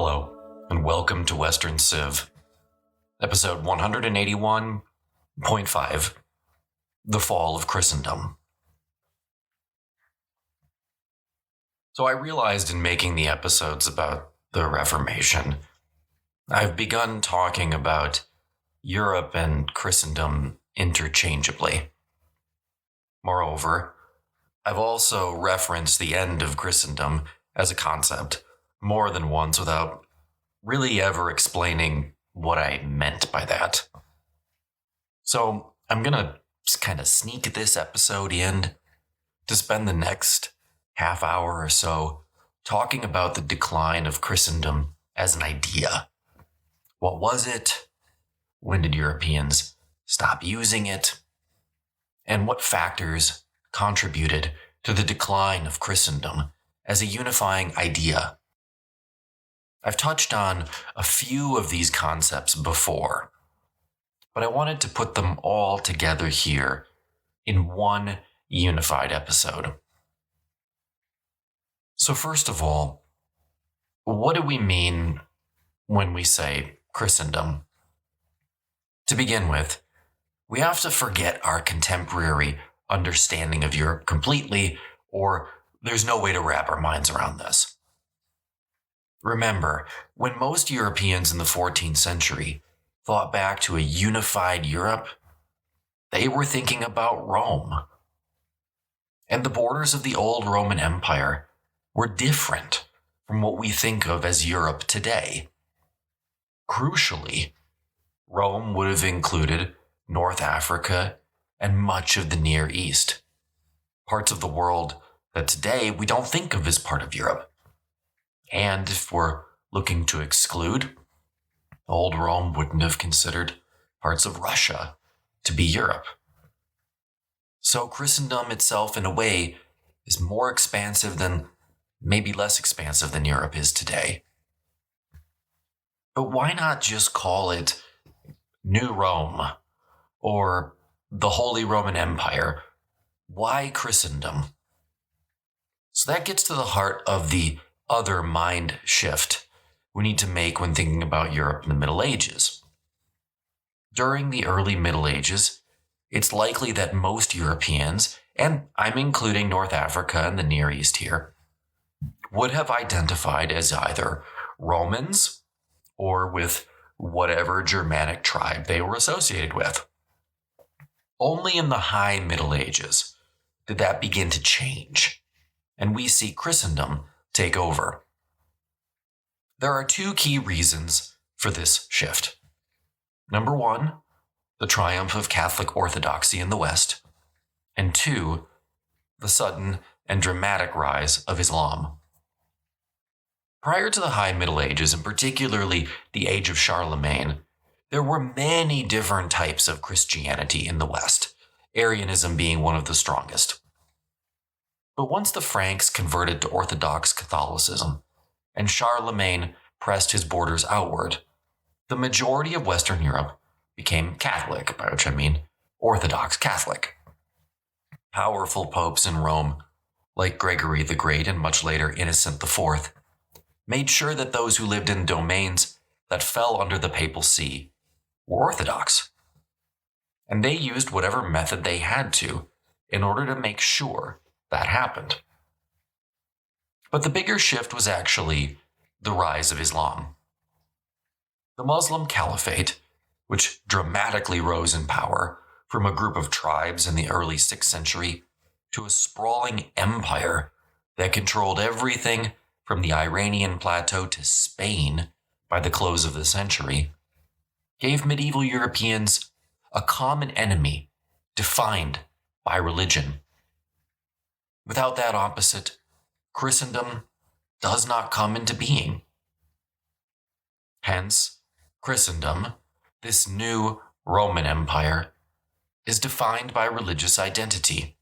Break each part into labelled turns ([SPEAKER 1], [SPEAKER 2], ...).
[SPEAKER 1] Hello, and welcome to Western Civ, episode 181.5, The Fall of Christendom. So I realized in making the episodes about the Reformation, I've begun talking about Europe and Christendom interchangeably. Moreover, I've also referenced the end of Christendom as a concept more than once without really ever explaining what I meant by that. So I'm going to kind of sneak this episode in to spend the next half hour or so talking about the decline of Christendom as an idea. What was it? When did Europeans stop using it? And what factors contributed to the decline of Christendom as a unifying idea? I've touched on a few of these concepts before, but I wanted to put them all together here in one unified episode. So first of all, what do we mean when we say Christendom? To begin with, we have to forget our contemporary understanding of Europe completely, or there's no way to wrap our minds around this. Remember, when most Europeans in the 14th century thought back to a unified Europe, they were thinking about Rome. And the borders of the old Roman Empire were different from what we think of as Europe today. Crucially, Rome would have included North Africa and much of the Near East, parts of the world that today we don't think of as part of Europe. And if we're looking to exclude, old Rome wouldn't have considered parts of Russia to be Europe. So Christendom itself, in a way, is more expansive than, maybe less expansive than Europe is today. But why not just call it New Rome or the Holy Roman Empire? Why Christendom? So that gets to the heart of the other mind shift we need to make when thinking about Europe in the Middle Ages. During the early Middle Ages, it's likely that most Europeans, and I'm including North Africa and the Near East here, would have identified as either Romans or with whatever Germanic tribe they were associated with. Only in the High Middle Ages did that begin to change, and we see Christendom take over. There are two key reasons for this shift. Number one, the triumph of Catholic orthodoxy in the West, and two, the sudden and dramatic rise of Islam. Prior to the High Middle Ages, and particularly the age of Charlemagne, there were many different types of Christianity in the West, Arianism being one of the strongest. But once the Franks converted to Orthodox Catholicism, and Charlemagne pressed his borders outward, the majority of Western Europe became Catholic, by which I mean Orthodox Catholic. Powerful popes in Rome, like Gregory the Great and much later Innocent IV, made sure that those who lived in domains that fell under the papal see were Orthodox. And they used whatever method they had to in order to make sure that happened. But the bigger shift was actually the rise of Islam. The Muslim Caliphate, which dramatically rose in power from a group of tribes in the early 6th century to a sprawling empire that controlled everything from the Iranian plateau to Spain by the close of the century, gave medieval Europeans a common enemy defined by religion. Without that opposite, Christendom does not come into being. Hence, Christendom, this new Roman Empire, is defined by religious identity.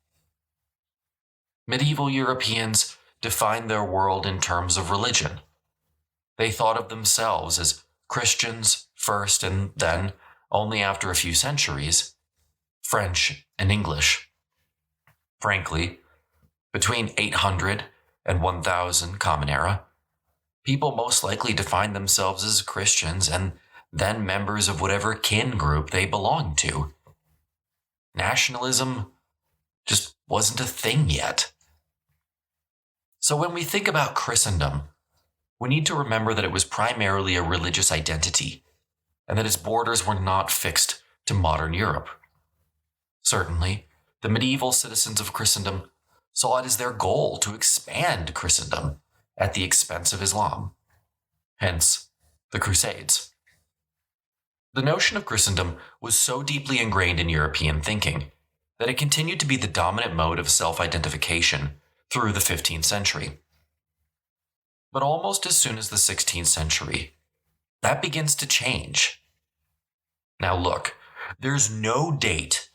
[SPEAKER 1] Medieval Europeans defined their world in terms of religion. They thought of themselves as Christians first, and then, only after a few centuries, French and English. Frankly, between 800 and 1000 Common Era, People most likely defined themselves as Christians and then members of whatever kin group they belonged to. Nationalism just wasn't a thing yet. So when we think about Christendom, we need to remember that it was primarily a religious identity, and that its borders were not fixed to modern Europe. Certainly, the medieval citizens of Christendom saw it as their goal to expand Christendom at the expense of Islam. Hence, the Crusades. The notion of Christendom was so deeply ingrained in European thinking that it continued to be the dominant mode of self-identification through the 15th century. But almost as soon as the 16th century, that begins to change. Now look, there's no date,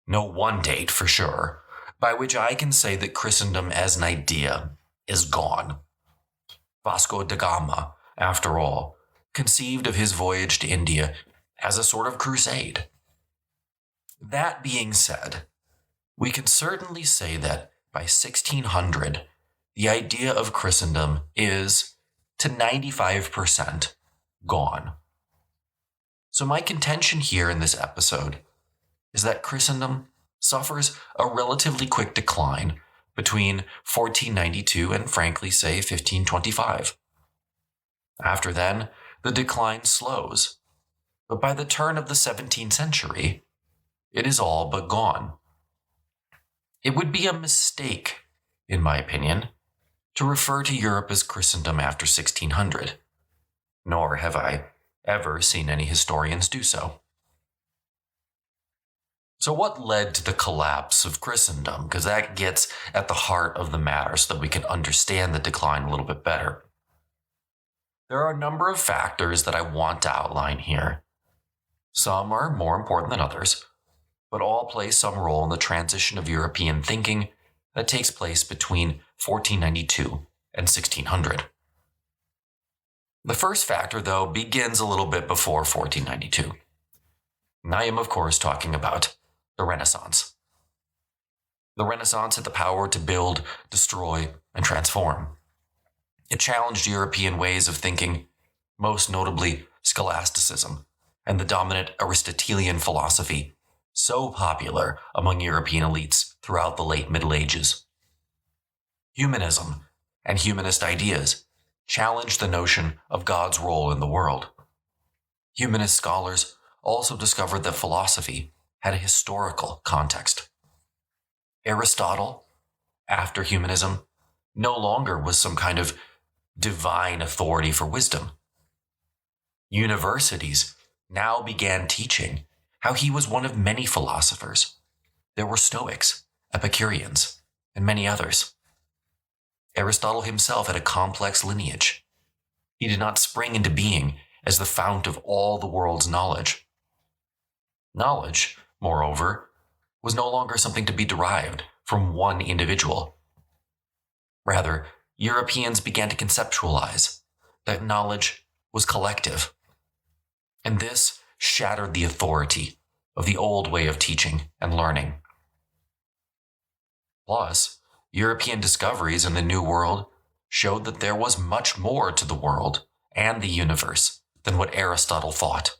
[SPEAKER 1] no one date for sure, by which I can say that Christendom as an idea is gone. Vasco da Gama, after all, conceived of his voyage to India as a sort of crusade. That being said, we can certainly say that by 1600, the idea of Christendom is, to 95%, gone. So my contention here in this episode is that Christendom suffers a relatively quick decline between 1492 and, frankly, say 1525. After then, the decline slows, but by the turn of the 17th century, it is all but gone. It would be a mistake, in my opinion, to refer to Europe as Christendom after 1600, nor have I ever seen any historians do so. So what led to the collapse of Christendom? Because that gets at the heart of the matter so that we can understand the decline a little bit better. There are a number of factors that I want to outline here. Some are more important than others, but all play some role in the transition of European thinking that takes place between 1492 and 1600. The first factor, though, begins a little bit before 1492. And I am, of course, talking about the Renaissance. The Renaissance had the power to build, destroy, and transform. It challenged European ways of thinking, most notably scholasticism and the dominant Aristotelian philosophy, so popular among European elites throughout the late Middle Ages. Humanism and humanist ideas challenged the notion of God's role in the world. Humanist scholars also discovered that philosophy had a historical context. Aristotle, after humanism, no longer was some kind of divine authority for wisdom. Universities now began teaching how he was one of many philosophers. There were Stoics, Epicureans, and many others. Aristotle himself had a complex lineage. He did not spring into being as the fount of all the world's knowledge. Knowledge, moreover, was no longer something to be derived from one individual. Rather, Europeans began to conceptualize that knowledge was collective. And this shattered the authority of the old way of teaching and learning. Plus, European discoveries in the New World showed that there was much more to the world and the universe than what Aristotle thought.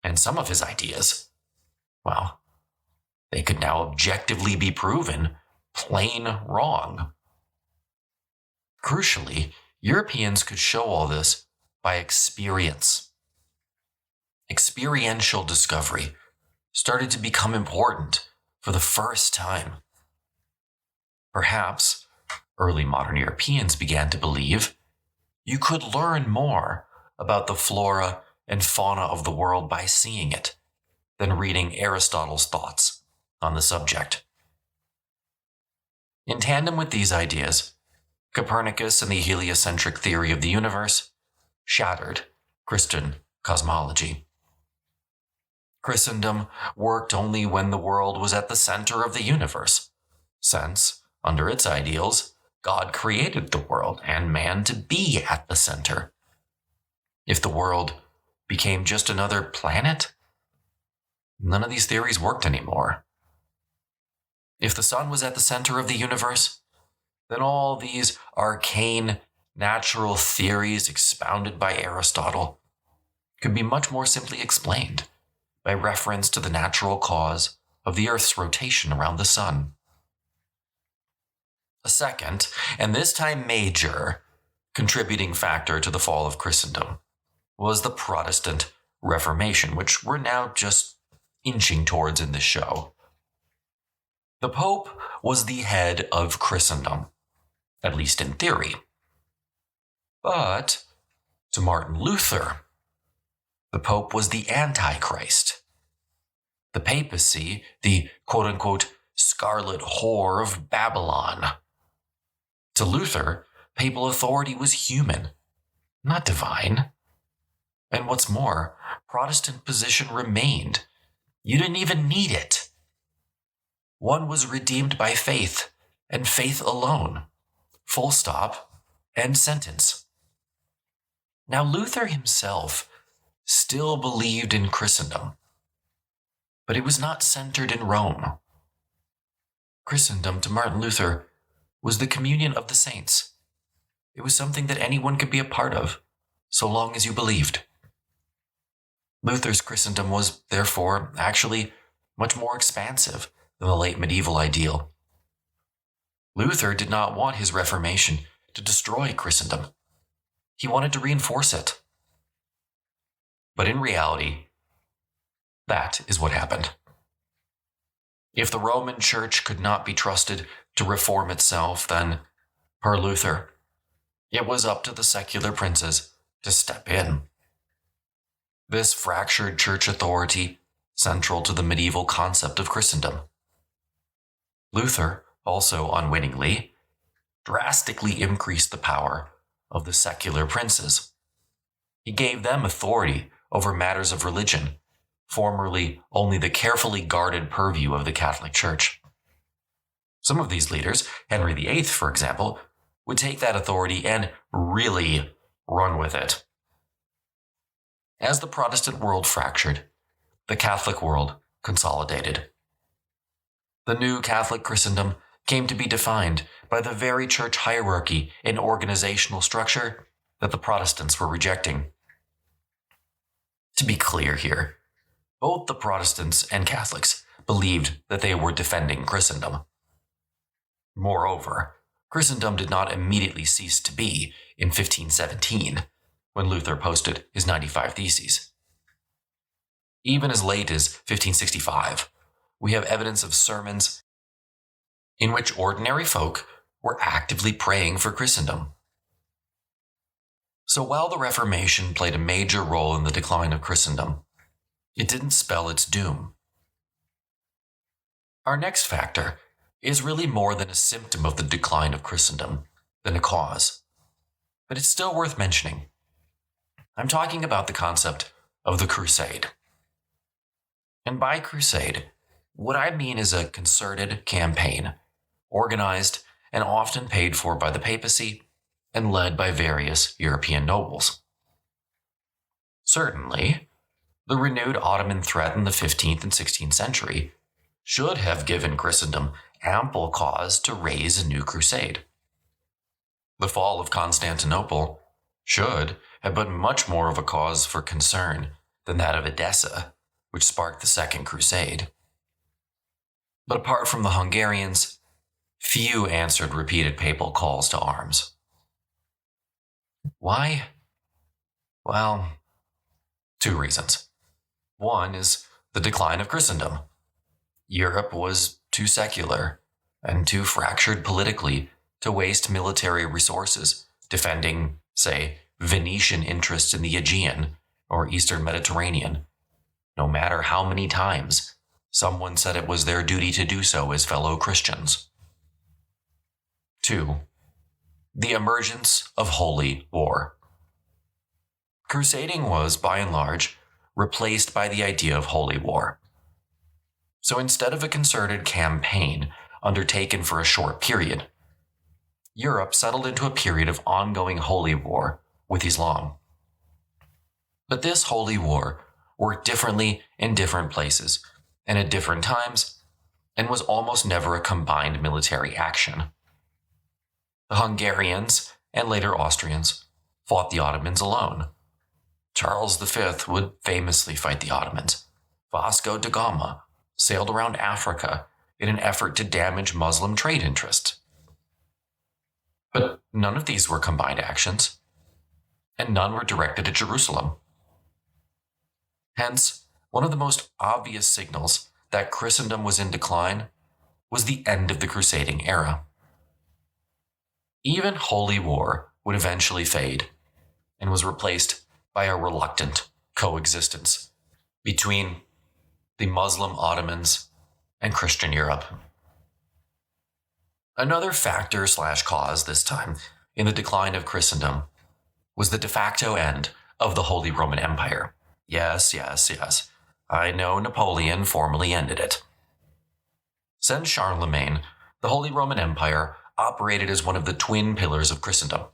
[SPEAKER 1] And some of his ideas, well, they could now objectively be proven plain wrong. Crucially, Europeans could show all this by experience. Experiential discovery started to become important for the first time. Perhaps early modern Europeans began to believe you could learn more about the flora and fauna of the world by seeing it than reading Aristotle's thoughts on the subject. In tandem with these ideas, Copernicus and the heliocentric theory of the universe shattered Christian cosmology. Christendom worked only when the world was at the center of the universe, since, under its ideals, God created the world and man to be at the center. If the world became just another planet, none of these theories worked anymore. If the sun was at the center of the universe, then all these arcane natural theories expounded by Aristotle could be much more simply explained by reference to the natural cause of the Earth's rotation around the sun. A second, and this time major, contributing factor to the fall of Christendom was the Protestant Reformation, which we're now just inching towards in this show. The Pope was the head of Christendom, at least in theory. But to Martin Luther, the Pope was the Antichrist. The papacy, the quote-unquote scarlet whore of Babylon. To Luther, papal authority was human, not divine. And what's more, Protestant position remained. You didn't even need it. One was redeemed by faith, and faith alone. Full stop, end sentence. Now Luther himself still believed in Christendom, but it was not centered in Rome. Christendom to Martin Luther was the communion of the saints. It was something that anyone could be a part of, so long as you believed. Luther's Christendom was, therefore, actually much more expansive than the late medieval ideal. Luther did not want his Reformation to destroy Christendom. He wanted to reinforce it. But in reality, that is what happened. If the Roman Church could not be trusted to reform itself, then, per Luther, it was up to the secular princes to step in. This fractured church authority, central to the medieval concept of Christendom. Luther, also unwittingly, drastically increased the power of the secular princes. He gave them authority over matters of religion, formerly only the carefully guarded purview of the Catholic Church. Some of these leaders, Henry VIII, for example, would take that authority and really run with it. As the Protestant world fractured, the Catholic world consolidated. The new Catholic Christendom came to be defined by the very church hierarchy and organizational structure that the Protestants were rejecting. To be clear here, both the Protestants and Catholics believed that they were defending Christendom. Moreover, Christendom did not immediately cease to be in 1517, when Luther posted his 95 Theses. Even as late as 1565, we have evidence of sermons in which ordinary folk were actively praying for Christendom. So while the Reformation played a major role in the decline of Christendom, it didn't spell its doom. Our next factor is really more than a symptom of the decline of Christendom than a cause, but it's still worth mentioning. I'm talking about the concept of the crusade. And by crusade, what I mean is a concerted campaign, organized and often paid for by the papacy and led by various European nobles. Certainly, the renewed Ottoman threat in the 15th and 16th century should have given Christendom ample cause to raise a new crusade. The fall of Constantinople should have been much more of a cause for concern than that of Edessa, which sparked the Second Crusade. But apart from the Hungarians, few answered repeated papal calls to arms. Why? Well, two reasons. One is the decline of Christendom. Europe was too secular and too fractured politically to waste military resources defending, say, Venetian interests in the Aegean or Eastern Mediterranean, no matter how many times someone said it was their duty to do so as fellow Christians. 2. The emergence of holy war. Crusading was, by and large, replaced by the idea of holy war. So instead of a concerted campaign undertaken for a short period, Europe settled into a period of ongoing holy war with Islam. But this holy war worked differently in different places and at different times, and was almost never a combined military action. The Hungarians and later Austrians, fought the Ottomans alone. Charles V would famously fight the Ottomans. Vasco da Gama sailed around Africa in an effort to damage Muslim trade interests. But none of these were combined actions, and none were directed at Jerusalem. Hence, one of the most obvious signals that Christendom was in decline was the end of the crusading era. Even holy war would eventually fade and was replaced by a reluctant coexistence between the Muslim Ottomans and Christian Europe. Another factor/cause this time in the decline of Christendom was the de facto end of the Holy Roman Empire. Yes. I know Napoleon formally ended it. Since Charlemagne, the Holy Roman Empire operated as one of the twin pillars of Christendom.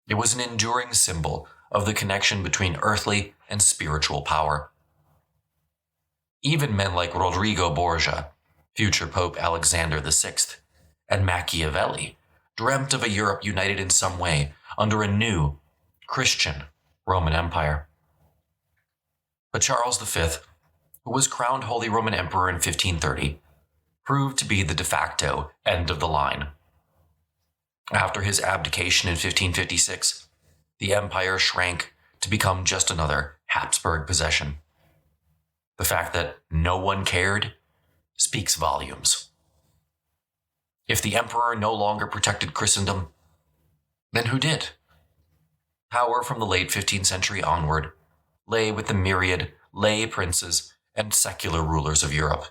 [SPEAKER 1] It was an enduring symbol of the connection between earthly and spiritual power. Even men like Rodrigo Borgia, future Pope Alexander VI, and Machiavelli dreamt of a Europe united in some way under a new Christian Roman Empire. But Charles V, who was crowned Holy Roman Emperor in 1530, proved to be the de facto end of the line. After his abdication in 1556, the empire shrank to become just another Habsburg possession. The fact that no one cared speaks volumes. If the emperor no longer protected Christendom, then who did? Power from the late 15th century onward lay with the myriad lay princes and secular rulers of Europe,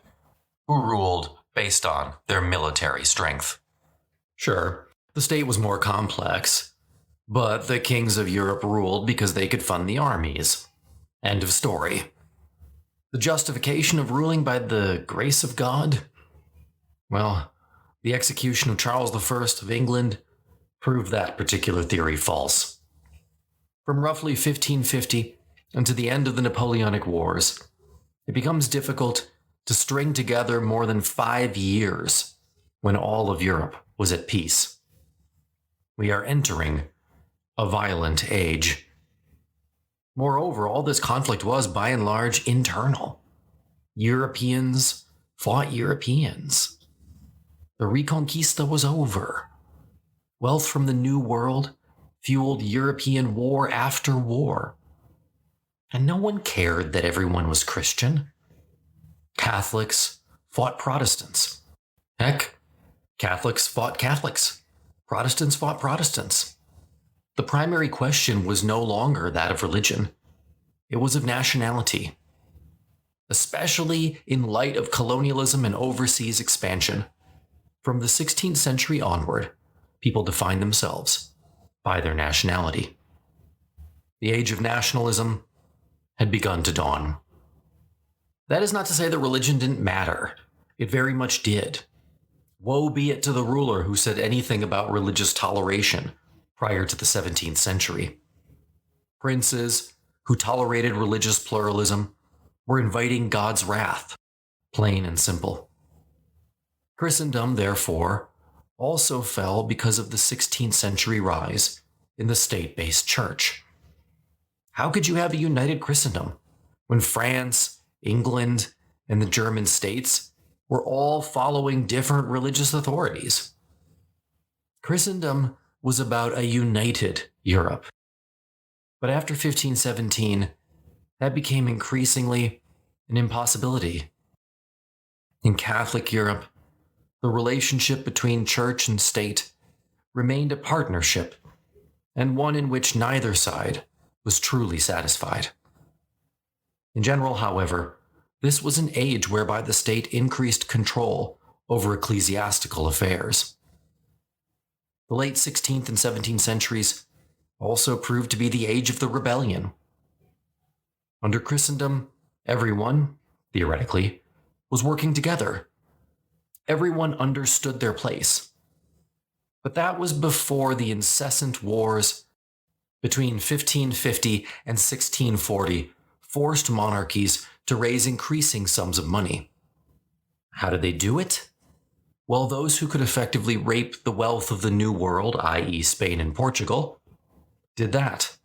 [SPEAKER 1] who ruled based on their military strength. Sure, the state was more complex, but the kings of Europe ruled because they could fund the armies. End of story. The justification of ruling by the grace of God? Well, the execution of Charles I of England proved that particular theory false. From roughly 1550 until the end of the Napoleonic Wars, it becomes difficult to string together more than 5 years when all of Europe was at peace. We are entering a violent age. Moreover, all this conflict was, by and large, internal. Europeans fought Europeans. The Reconquista was over. Wealth from the New World fueled European war after war. And no one cared that everyone was Christian. Catholics fought Protestants. Heck, Catholics fought Catholics. Protestants fought Protestants. The primary question was no longer that of religion. It was of nationality. Especially in light of colonialism and overseas expansion. From the 16th century onward, people defined themselves by their nationality. The age of nationalism had begun to dawn. That is not to say that religion didn't matter. It very much did. Woe be it to the ruler who said anything about religious toleration prior to the 17th century. Princes who tolerated religious pluralism were inviting God's wrath, plain and simple. Christendom, therefore, also fell because of the 16th century rise in the state-based church. How could you have a united Christendom when France, England, and the German states were all following different religious authorities? Christendom was about a united Europe. But after 1517, that became increasingly an impossibility. In Catholic Europe, the relationship between church and state remained a partnership, and one in which neither side was truly satisfied. In general, however, this was an age whereby the state increased control over ecclesiastical affairs. The late 16th and 17th centuries also proved to be the age of the rebellion. Under Christendom, everyone, theoretically, was working together. Everyone understood their place. But that was before the incessant wars between 1550 and 1640 forced monarchies to raise increasing sums of money. How did they do it? while those who could effectively rape the wealth of the New World, i.e., Spain and Portugal, did that.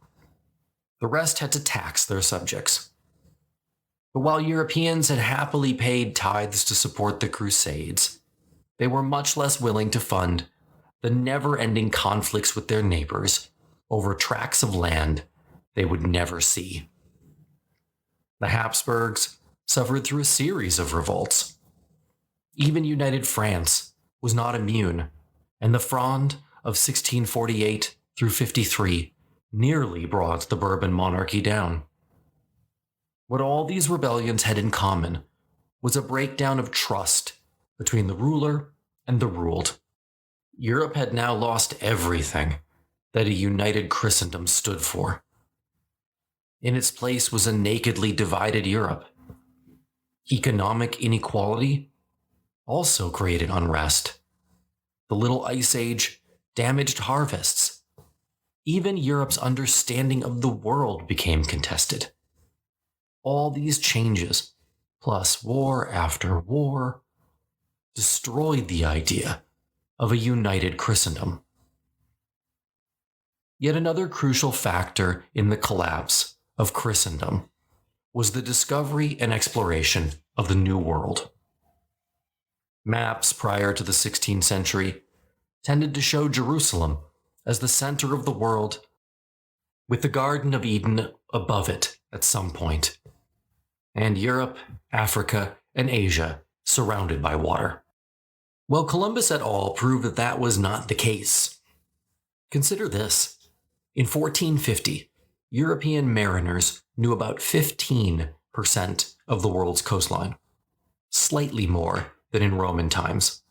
[SPEAKER 1] The rest had to tax their subjects. But while Europeans had happily paid tithes to support the Crusades, they were much less willing to fund the never-ending conflicts with their neighbors over tracts of land they would never see. The Habsburgs suffered through a series of revolts. Even United France was not immune, and the Fronde of 1648 through 53 nearly brought the Bourbon monarchy down. What all these rebellions had in common was a breakdown of trust between the ruler and the ruled. Europe had now lost everything that a united Christendom stood for. In its place was a nakedly divided Europe. Economic inequality also created unrest. The Little Ice Age damaged harvests. Even Europe's understanding of the world became contested. All these changes, plus war after war, destroyed the idea of a united Christendom. Yet another crucial factor in the collapse of Christendom was the discovery and exploration of the New World. Maps prior to the 16th century tended to show Jerusalem as the center of the world, with the Garden of Eden above it at some point, and Europe, Africa, and Asia surrounded by water. Well, Columbus et al. Proved that that was not the case. Consider this. In 1450, European mariners knew about 15% of the world's coastline, slightly more than in Roman times.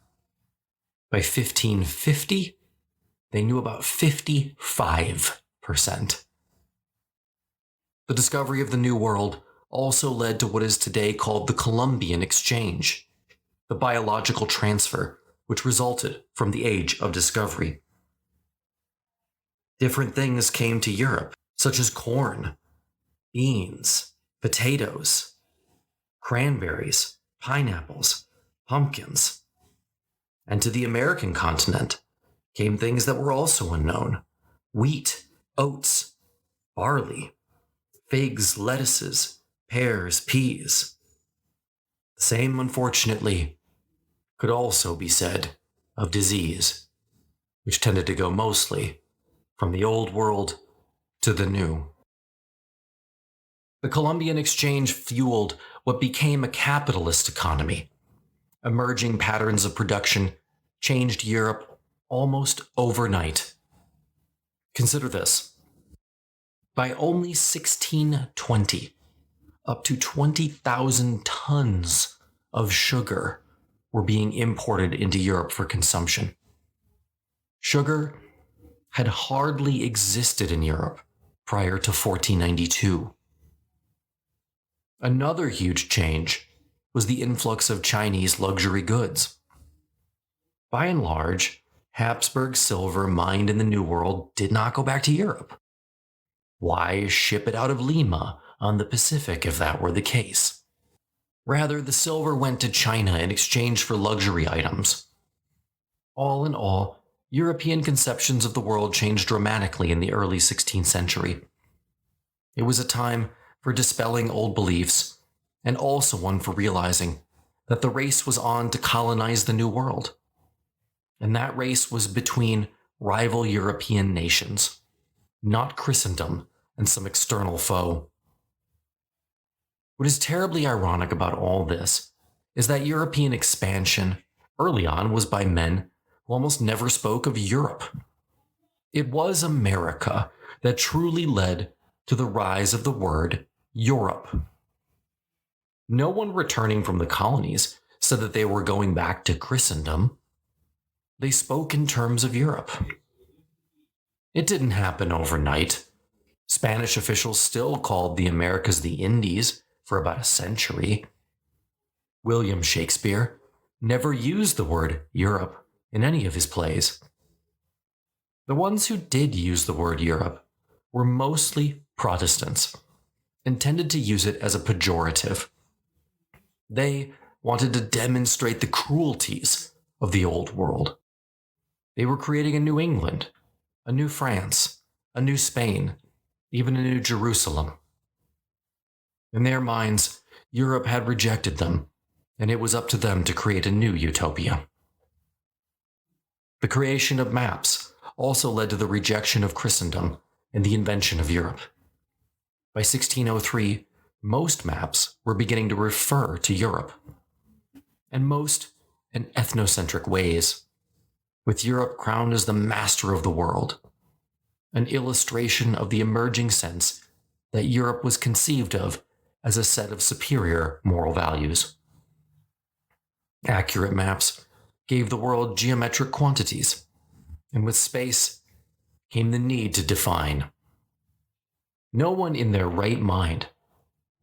[SPEAKER 1] By 1550, they knew about 55%. The discovery of the New World also led to what is today called the Columbian Exchange, the biological transfer which resulted from the Age of Discovery. Different things came to Europe, such as corn, beans, potatoes, cranberries, pineapples, pumpkins. And to the American continent came things that were also unknown: wheat, oats, barley, figs, lettuces, pears, peas. The same, unfortunately, could also be said of disease, which tended to go mostly from the old world to the new. The Columbian Exchange fueled what became a capitalist economy. Emerging patterns of production changed Europe almost overnight. Consider this. By only 1620, up to 20,000 tons of sugar were being imported into Europe for consumption. Sugar had hardly existed in Europe prior to 1492. Another huge change was the influx of Chinese luxury goods. By and large, Habsburg silver mined in the New World did not go back to Europe. Why ship it out of Lima on the Pacific if that were the case? Rather, the silver went to China in exchange for luxury items. All in all, European conceptions of the world changed dramatically in the early 16th century. It was a time for dispelling old beliefs, and also one for realizing that the race was on to colonize the New World. And that race was between rival European nations, not Christendom and some external foe. What is terribly ironic about all this is that European expansion early on was by men who almost never spoke of Europe. It was America that truly led to the rise of the word Europe. No one returning from the colonies said that they were going back to Christendom. They spoke in terms of Europe. It didn't happen overnight. Spanish officials still called the Americas the Indies for about a century. William Shakespeare never used the word Europe in any of his plays. The ones who did use the word Europe were mostly Protestants, and tended to use it as a pejorative. They wanted to demonstrate the cruelties of the Old World. They were creating a new England, a new France, a new Spain, even a new Jerusalem. In their minds, Europe had rejected them, and it was up to them to create a new utopia. The creation of maps also led to the rejection of Christendom and the invention of Europe. By 1603, most maps were beginning to refer to Europe, and most in ethnocentric ways, with Europe crowned as the master of the world, an illustration of the emerging sense that Europe was conceived of as a set of superior moral values. Accurate maps gave the world geometric quantities, and with space came the need to define. No one in their right mind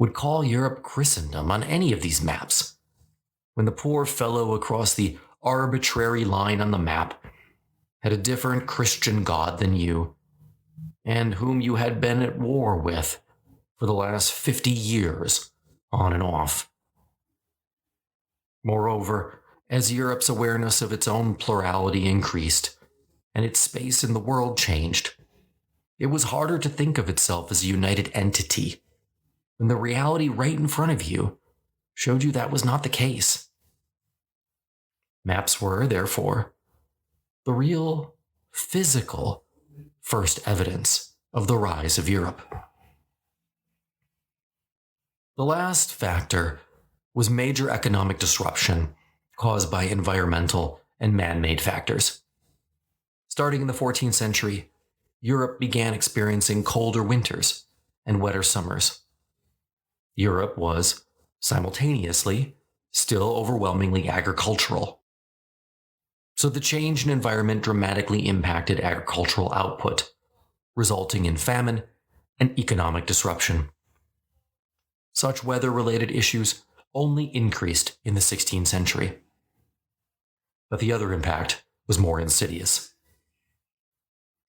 [SPEAKER 1] would call Europe Christendom on any of these maps, when the poor fellow across the arbitrary line on the map had a different Christian God than you, and whom you had been at war with for the last 50 years, on and off. Moreover, as Europe's awareness of its own plurality increased, and its space in the world changed, it was harder to think of itself as a united entity, when the reality right in front of you showed you that was not the case. Maps were, therefore, the real, physical first evidence of the rise of Europe. The last factor was major economic disruption caused by environmental and man-made factors. Starting in the 14th century, Europe began experiencing colder winters and wetter summers. Europe was, simultaneously, still overwhelmingly agricultural. So the change in environment dramatically impacted agricultural output, resulting in famine and economic disruption. Such weather-related issues only increased in the 16th century. But the other impact was more insidious.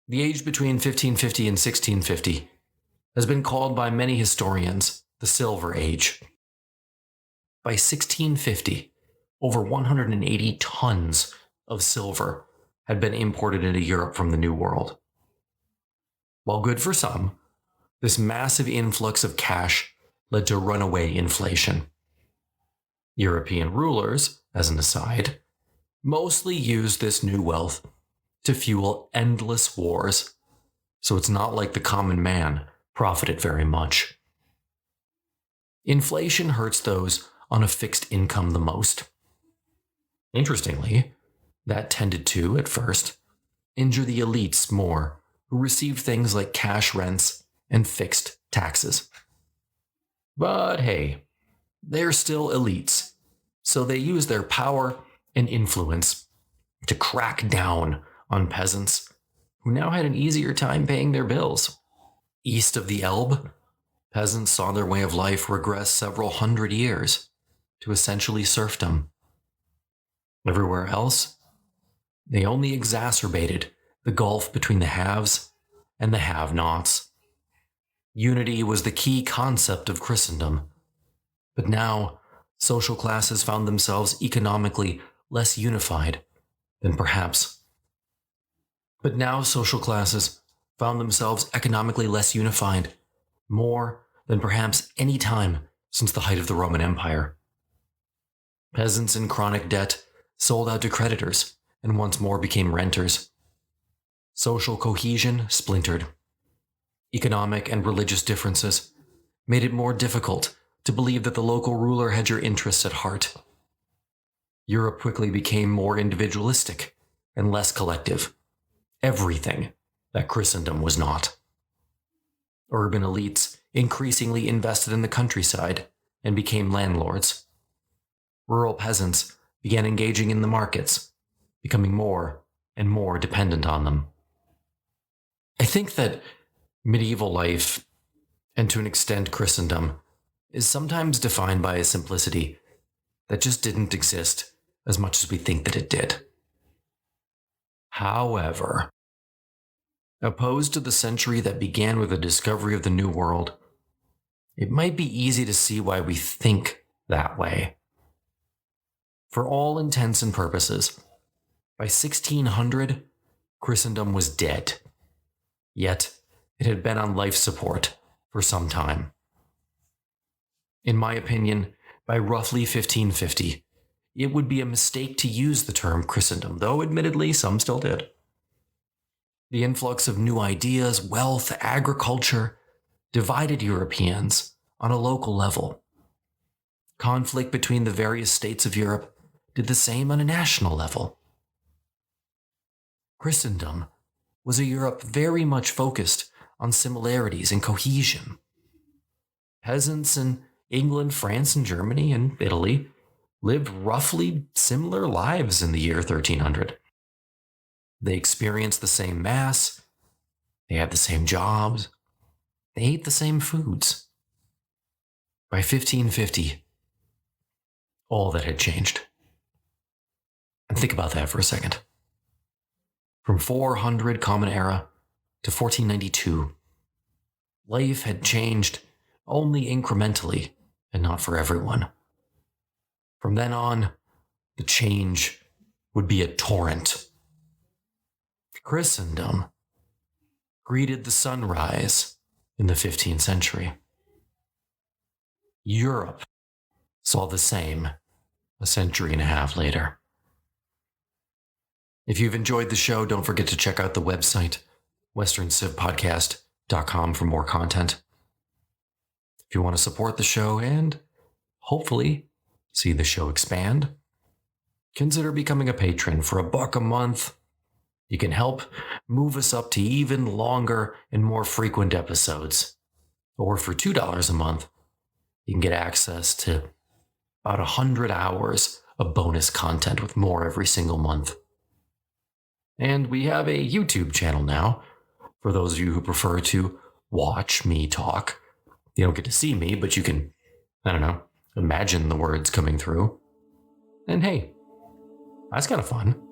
[SPEAKER 1] The age between 1550 and 1650 has been called by many historians the Silver Age. By 1650, over 180 tons of silver had been imported into Europe from the New World. While good for some, this massive influx of cash led to runaway inflation. European rulers, as an aside, mostly used this new wealth to fuel endless wars, so it's not like the common man profited very much. Inflation hurts those on a fixed income the most. Interestingly, that tended to, at first, injure the elites more, who received things like cash rents and fixed taxes. But hey, they're still elites, so they use their power and influence to crack down on peasants who now had an easier time paying their bills. East of the Elbe, peasants saw their way of life regress several hundred years to essentially serfdom. Everywhere else, they only exacerbated the gulf between the haves and the have-nots. Unity was the key concept of Christendom, but now social classes found themselves economically less unified than perhaps. But now social classes found themselves economically less unified, more than perhaps any time since the height of the Roman Empire. Peasants in chronic debt sold out to creditors and once more became renters. Social cohesion splintered. Economic and religious differences made it more difficult to believe that the local ruler had your interests at heart. Europe quickly became more individualistic and less collective. Everything that Christendom was not. Urban elites increasingly invested in the countryside and became landlords. Rural peasants began engaging in the markets, becoming more and more dependent on them. I think that medieval life, and to an extent Christendom, is sometimes defined by a simplicity that just didn't exist as much as we think that it did. However, opposed to the century that began with the discovery of the New World, it might be easy to see why we think that way. For all intents and purposes, By 1600, Christendom was dead. Yet, it had been on life support for some time. In my opinion, by roughly 1550, it would be a mistake to use the term Christendom, though admittedly some still did. The influx of new ideas, wealth, agriculture divided Europeans on a local level. Conflict between the various states of Europe did the same on a national level. Christendom was a Europe very much focused on similarities and cohesion. Peasants in England, France, and Germany, and Italy lived roughly similar lives in the year 1300. They experienced the same mass, they had the same jobs, they ate the same foods. By 1550, all that had changed. And think about that for a second. From 400 Common Era to 1492, life had changed only incrementally and not for everyone. From then on, the change would be a torrent. Christendom greeted the sunrise in the 15th century. Europe saw the same a century and a half later. If you've enjoyed the show, don't forget to check out the website, westerncivpodcast.com, for more content. If you want to support the show and hopefully see the show expand, consider becoming a patron. For $1 a month. You can help move us up to even longer and more frequent episodes. Or for $2 a month, you can get access to about 100 hours of bonus content with more every single month. And we have a YouTube channel now, for those of you who prefer to watch me talk. You don't get to see me, but you can, imagine the words coming through. And hey, that's kind of fun.